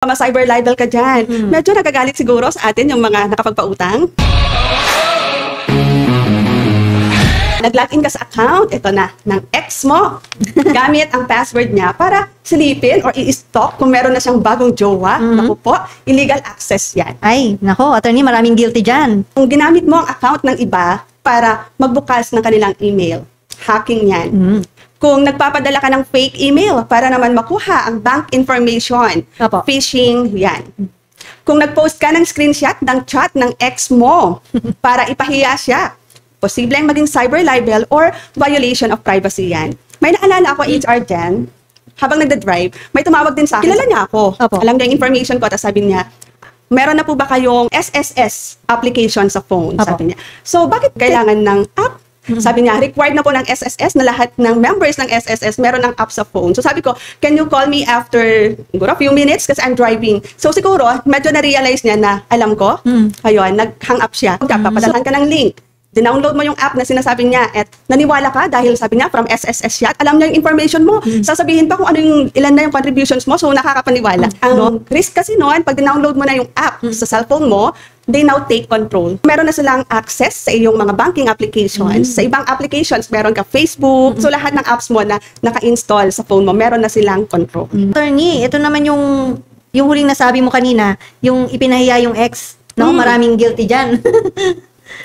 Cyber libel ka dyan. Medyo nagagalit siguro sa atin yung mga nakapagpautang. Nag-login ka sa account, ito na, ng ex mo. Gamit ang password niya para silipin or i-stalk kung meron na siyang bagong jowa. Naku po, illegal access yan. Ay, nako, attorney, maraming guilty dyan. Kung ginamit mo ang account ng iba para magbukas ng kanilang email, hacking yan. Kung nagpapadala ka ng fake email para naman makuha ang bank information, Opo. phishing, yan. Kung nag-post ka ng screenshot ng chat ng ex mo para ipahiya siya, posibleng maging cyber libel or violation of privacy yan. May naalala ako, HR dyan, habang nagda-drive, may tumawag din sa akin. Kilala niya ako. Opo. Alam niya yung information ko, tapos sabi niya, meron na po ba kayong SSS application sa phone? Opo. Sabi niya. So, bakit kailangan ng app? Sabi niya, required na po ng SSS na lahat ng members ng SSS meron ng app sa phone. So sabi ko, can you call me after siguro a few minutes kasi I'm driving. So siguro, medyo na-realize niya na alam ko. Ayun, nag-hang up siya. Papadalhan ka ng link. Dinownload mo yung app na sinasabi niya at naniwala ka dahil sabi niya from SSS siya at alam niya yung information mo. Sasabihin pa kung ano yung ilan na yung contributions mo, so nakakapaniwala. Ang risk kasi noon, pag dinownload mo na yung app sa cellphone mo, they now take control. Meron na silang access sa iyong mga banking applications. Sa ibang applications, meron ka Facebook. So lahat ng apps mo na naka-install sa phone mo, meron na silang control. Attorney, ito naman yung huling nasabi mo kanina, yung ipinahiya yung ex. No, maraming guilty dyan.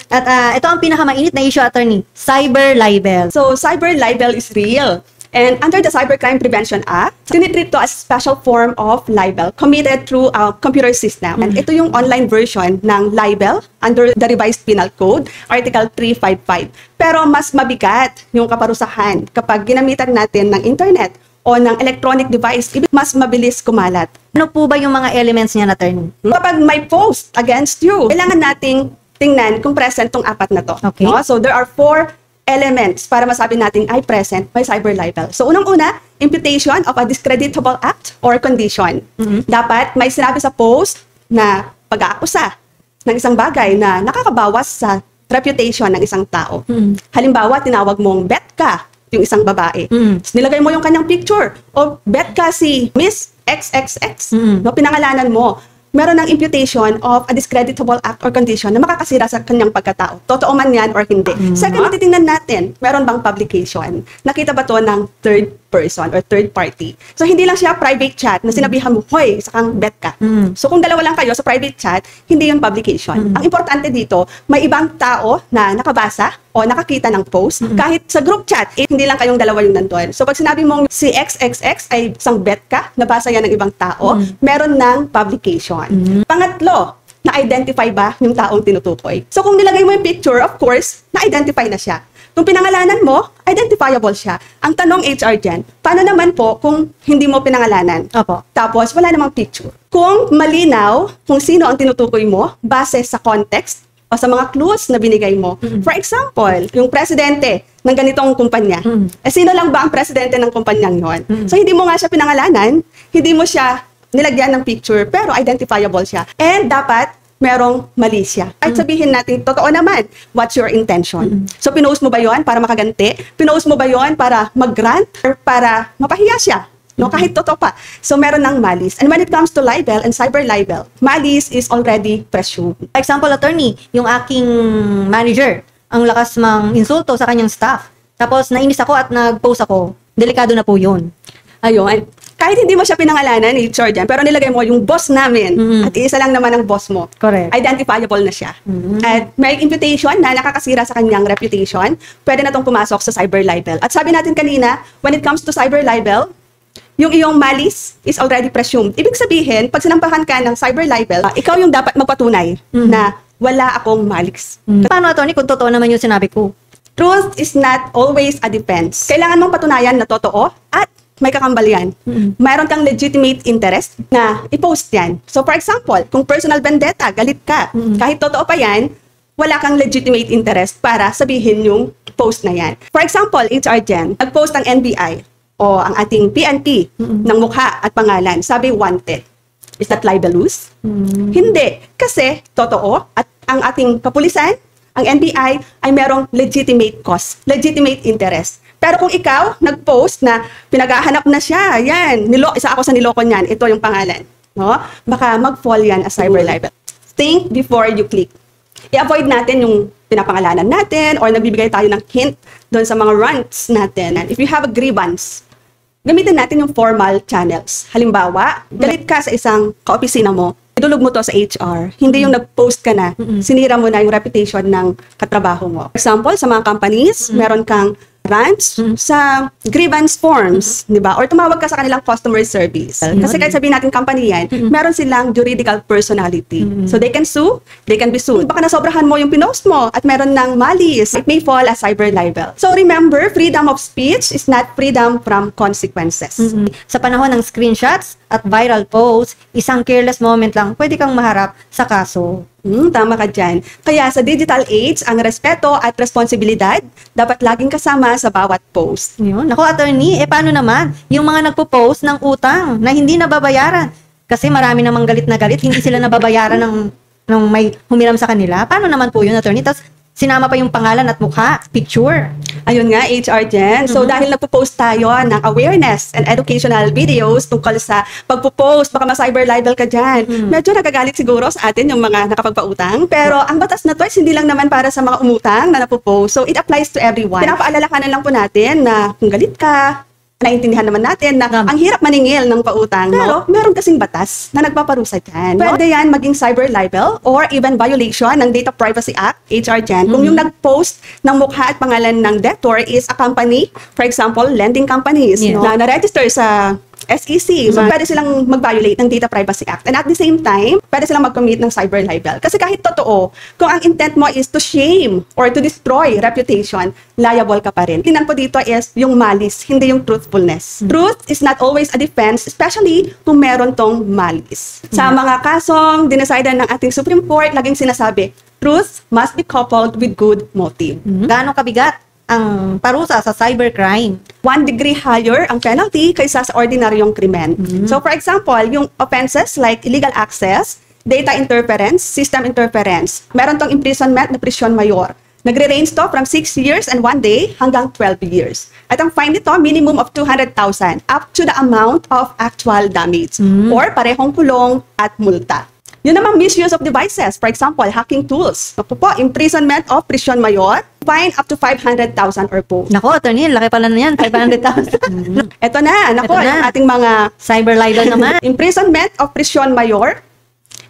At ito ang pinakamainit na issue, attorney, cyber libel. So cyber libel is real. And under the Cybercrime Prevention Act, tinitreat to as special form of libel committed through a computer system. And ito yung online version ng libel under the Revised Penal Code, Article 355. Pero mas mabigat yung kaparusahan kapag ginamitan natin ng internet o ng electronic device, mas mabilis kumalat. Ano po ba yung mga elements niya, attorney? Kapag may post against you, kailangan nating tingnan kung present tong apat na to. Okay. No? So there are 4 elements para masabi natin ay present by cyber libel. So unang-una, imputation of a discreditable act or condition. Dapat may sinabi sa post na pag-aakusa ng isang bagay na nakakabawas sa reputation ng isang tao. Halimbawa, tinawag mong bet ka yung isang babae. Nilagay mo yung kanyang picture o bet ka si Miss XXX. No, pinangalanan mo. Meron ng imputation of a discreditable act or condition na makakasira sa kanyang pagkatao. Totoo man yan or hindi. Second, titingnan natin, meron bang publication? Nakita ba to ng third person or third party? So, hindi lang siya private chat na sinabihan mo, hoy, sakang bet ka. So, kung dalawa lang kayo sa private chat, hindi yung publication. Ang importante dito, may ibang tao na nakabasa o nakakita ng post. Kahit sa group chat, hindi lang kayong dalawa yung nandun. So, pag sinabi mong si XXX ay isang bet ka, nabasa yan ng ibang tao, meron ng publication. Pangatlo, na-identify ba yung taong tinutukoy? So, kung nilagay mo yung picture, of course, na-identify na siya. Kung pinangalanan mo, identifiable siya. Ang tanong HR dyan, paano naman po kung hindi mo pinangalanan? Opo. Tapos, wala namang picture. Kung malinaw kung sino ang tinutukoy mo, base sa context o sa mga clues na binigay mo. For example, yung presidente ng ganitong kumpanya. Sino lang ba ang presidente ng kumpanyang yon? So, hindi mo nga siya pinangalanan, hindi mo siya nilagyan ng picture, pero identifiable siya. And dapat merong mali siya. At sabihin natin, totoo naman, what's your intention? So, pinost mo ba yon para makaganti? Pinost mo ba yon para mag-grant? Or para mapahiya siya? No, kahit totoo pa. So, meron ng malice. And when it comes to libel and cyber libel, malice is already presumed. For example, attorney, yung aking manager, ang lakas mang insulto sa kanyang staff. Tapos, nainis ako at nag-post ako. Delikado na po yun. Ayun. Kahit hindi mo siya pinangalanan, HR dyan, pero nilagay mo yung boss namin at isa lang naman ang boss mo. Correct. Identifiable na siya. At may imputation na nakakasira sa kanyang reputation, pwede na itong pumasok sa cyber libel. At sabi natin kanina, when it comes to cyber libel, yung iyong malice is already presumed. Ibig sabihin, pag sinampahan ka ng cyber libel, ikaw yung dapat magpatunay na wala akong malice. Paano, attorney, kung totoo naman yung sinabi ko? Truth is not always a defense. Kailangan mong patunayan na totoo at may kakambal yan. Mayroon kang legitimate interest na i-post yan. So, for example, kung personal vendetta, galit ka, kahit totoo pa yan, wala kang legitimate interest para sabihin yung post na yan. For example, HR Jen, nag-post ang NBI o ang ating PNP ng mukha at pangalan, sabi wanted. Is that libelous? Hindi. Kasi totoo at ang ating kapulisan, ang NBI, ay merong legitimate cause, legitimate interest. Pero kung ikaw, nag-post na pinaghahanap na siya, yan, isa ako sa niloko niyan, ito yung pangalan. no? Baka mag-fall yan as cyber libel. Think before you click. I-avoid natin yung pinapangalanan natin or nagbibigay tayo ng hint doon sa mga rants natin. And if you have a grievance, gamitin natin yung formal channels. Halimbawa, galit ka sa isang kaopisina mo, idulog mo to sa HR. Hindi yung nag-post ka na, sinira mo na yung reputation ng katrabaho mo. For example, sa mga companies, meron kang rants sa grievance forms, di ba? Or tumawag ka sa kanilang customer service. Kasi kahit sabihin natin company yan, meron silang juridical personality. So they can sue, they can be sued. Baka nasobrahan mo yung pinost mo at meron ng malis. It may fall as cyber libel. So remember, freedom of speech is not freedom from consequences. Sa panahon ng screenshots at viral posts, isang careless moment lang, pwede kang maharap sa kaso. Tama ka dyan. Kaya sa digital age, ang respeto at responsibilidad dapat laging kasama sa bawat post. Yun. Ako, attorney, paano naman yung mga nagpo-post ng utang na hindi nababayaran? Kasi marami namang galit na galit, hindi sila nababayaran ng may humiram sa kanila. Paano naman po yun, attorney? Tapos sinama pa yung pangalan at mukha, picture. Ayun nga, HR Jen. So, dahil nagpo-post tayo ng awareness and educational videos tungkol sa pagpo-post, baka ma-cyber libel ka dyan. Medyo nagagalit siguro sa atin yung mga nakapagpautang. Pero ang batas na to is hindi lang naman para sa mga umutang na napo-post. So, it applies to everyone. Pinapaalalahanan lang po natin na kung galit ka, naintindihan naman natin na ang hirap maningil ng pautang. Pero meron kasing batas na nagpaparusa dyan. Pwede yan maging cyber libel or even violation ng Data Privacy Act, HR dyan. Kung yung nag-post ng mukha at pangalan ng debtor is a company, for example, lending companies, no, na na-register sa SEC. So, pwede silang mag-violate ng Data Privacy Act. And at the same time, pwede silang mag-commit ng cyber libel. Kasi kahit totoo, kung ang intent mo is to shame or to destroy reputation, liable ka pa rin. Tingnan po dito is yung malice, hindi yung truthfulness. Truth is not always a defense, especially kung meron tong malice. Sa mga kasong dinesidean ng ating Supreme Court, laging sinasabi, truth must be coupled with good motive. Gaano kabigat ang parusa sa cybercrime? 1 degree higher ang penalty kaysa sa ordinaryong krimen. So for example, yung offenses like illegal access, data interference, system interference, meron tong imprisonment na prisyon mayor. Nagre-range to from 6 years and 1 day hanggang 12 years. At ang fine nito, minimum of 200,000 up to the amount of actual damage or parehong kulong at multa. Yun naman, misuse of devices. For example, hacking tools. Naku po, imprisonment of prisyon mayor, fine up to 500,000 or both. Nako, attorney, laki pala na yan, 500,000. Ito na, nako, ang ating mga cyber libel naman. imprisonment of prisyon mayor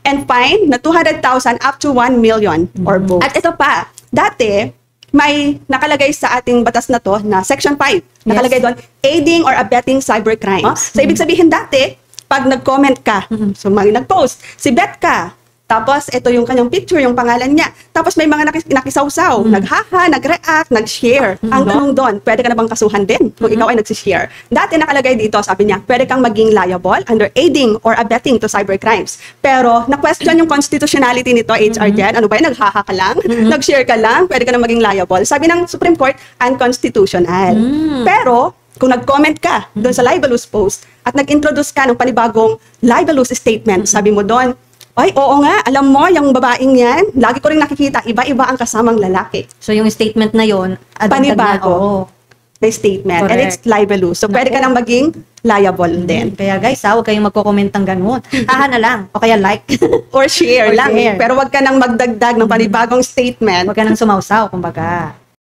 and fine na 200,000 up to 1 million or both. At ito pa, dati, may nakalagay sa ating batas na to na Section 5. Nakalagay doon, aiding or abetting cybercrimes. So, ibig sabihin dati, pag nag-comment ka, so may nag-post, si Bet ka, tapos ito yung kanyang picture, yung pangalan niya, tapos may mga nakisawsaw, naghaha, nag-react, nag-share. Ang tanong doon, pwede ka na bang kasuhan din kung ikaw ay nagsishare? Dati nakalagay dito, sabi niya, pwede kang maging liable under aiding or abetting to cybercrimes. Pero na-question yung constitutionality nito, HR Jen, ano ba yun, naghaha ka lang, nag-share ka lang, pwede ka na maging liable. Sabi ng Supreme Court, unconstitutional. Pero, kung nag-comment ka doon sa libelous post at nag-introduce ka ng panibagong libelous statement, sabi mo doon, ay, oo nga, alam mo, yung babaeng yan, lagi ko rin nakikita, iba-iba ang kasamang lalaki. So, yung statement na yon, panibago na statement. Correct. And it's libelous. So, pwede ka nang maging liable din. Kaya guys, huwag kayong magko-comment ng ganun. Haha na lang, o kaya like. Or share Or lang. share. Pero wag ka nang magdagdag ng panibagong statement. Huwag ka nang sumawsaw, kumbaga.